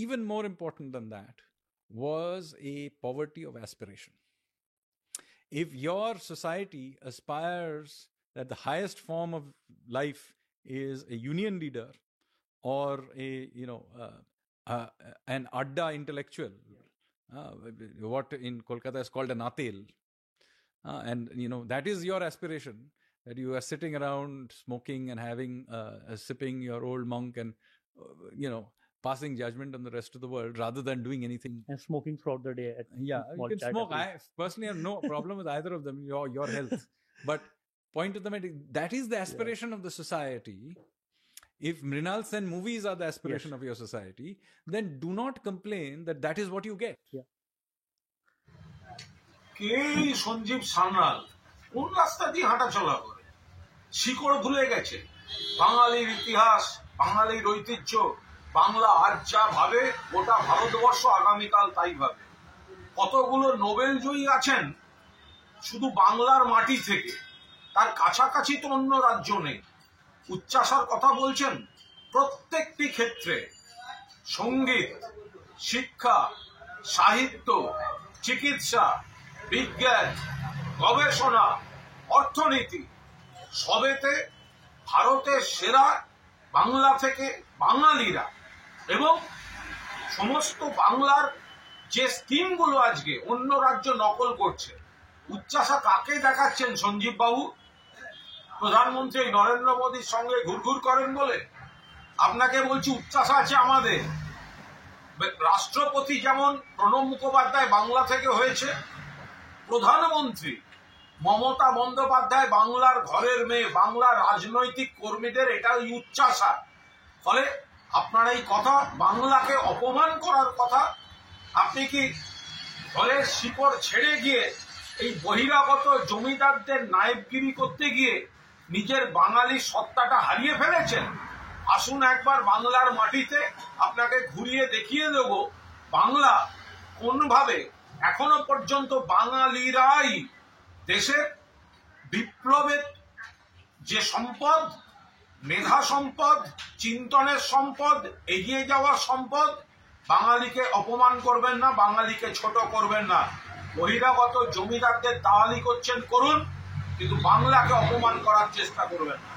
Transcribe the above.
even more important than that was a poverty of aspiration. If your society aspires that the highest form of life is a union leader or an adda intellectual, what in Kolkata is called an atel, and that is your aspiration, that you are sitting around smoking and having sipping your old monk and passing judgment on the rest of the world rather than doing anything. And smoking throughout the day. You can smoke. I personally have no problem with either of them, your health. But point to the matter, that is the aspiration of the society. If Mrinal Sen movies are the aspiration of your society, then do not complain that that is what you get. Yeah. কে সঞ্জীব সান্যাল কোন রাস্তা দিয়ে হাঁটা চলা করে, শিকড় ভুলে গেছে, বাঙালির ইতিহাস, বাঙালির ঐতিহ্য, বাংলা আজ যা ভাবে গোটা ভারতবর্ষ আগামীকাল তাই ভাবে। কতগুলো নোবেল জয়ী আছেন শুধু বাংলার মাটি থেকে, তার কাছাকাছি তো অন্য রাজ্য নেই। উচ্চাসার কথা বলছেন, প্রত্যেকটি ক্ষেত্রে সঙ্গীত, শিক্ষা, সাহিত্য, চিকিৎসা, বিজ্ঞান, গবেষণা, অর্থনীতি সবেতে ভারতের সেরা বাংলা থেকে বাঙালিরা, এবং সমস্ত বাংলার যে স্কিমগুলো আজকে অন্য রাজ্য নকল করছে। উচ্চাসা কাকে দেখাচ্ছেন সঞ্জীব বাবু? প্রধানমন্ত্রী নরেন্দ্র মোদীর সঙ্গে ঘুরঘুর করেন বলে? আপনাকে বলছি, উচ্চাসা আছে আমাদের। রাষ্ট্রপতি যেমন প্রণব মুখোপাধ্যায় বাংলা থেকে হয়েছে, প্রধানমন্ত্রী মমতা বন্দ্যোপাধ্যায় বাংলার ঘরের মেয়ে, বাংলার রাজনৈতিক কর্মীদের এটা উচ্চাসা। ফলে আপনার এই কথা, বাংলাকে অপমান করার কথা, আপনি কি ঘরের শিকড় ছেড়ে গিয়ে এই বহিরাগত জমিদারদের নায়েবগিরি করতে গিয়ে নিজের বাঙালি সত্তাটা হারিয়ে ফেলেছেন? আসুন একবার বাংলার মাটিতে আপনাকে ঘুরিয়ে দেখিয়ে দেব বাংলা কোনভাবে এখনো পর্যন্ত বাঙালিরাই দেশের বিপ্লবের যে সম্পদ, মেধা সম্পদ, চিন্তনের সম্পদ, এগিয়ে যাওয়ার সম্পদ, বাঙালিকে অপমান করবেন না, বাঙালিকে ছোট করবেন না। বহিরাগত জমিদারদের দালালি করছেন, করুন, কিন্তু বাংলাকে অপমান করার চেষ্টা করবেন না।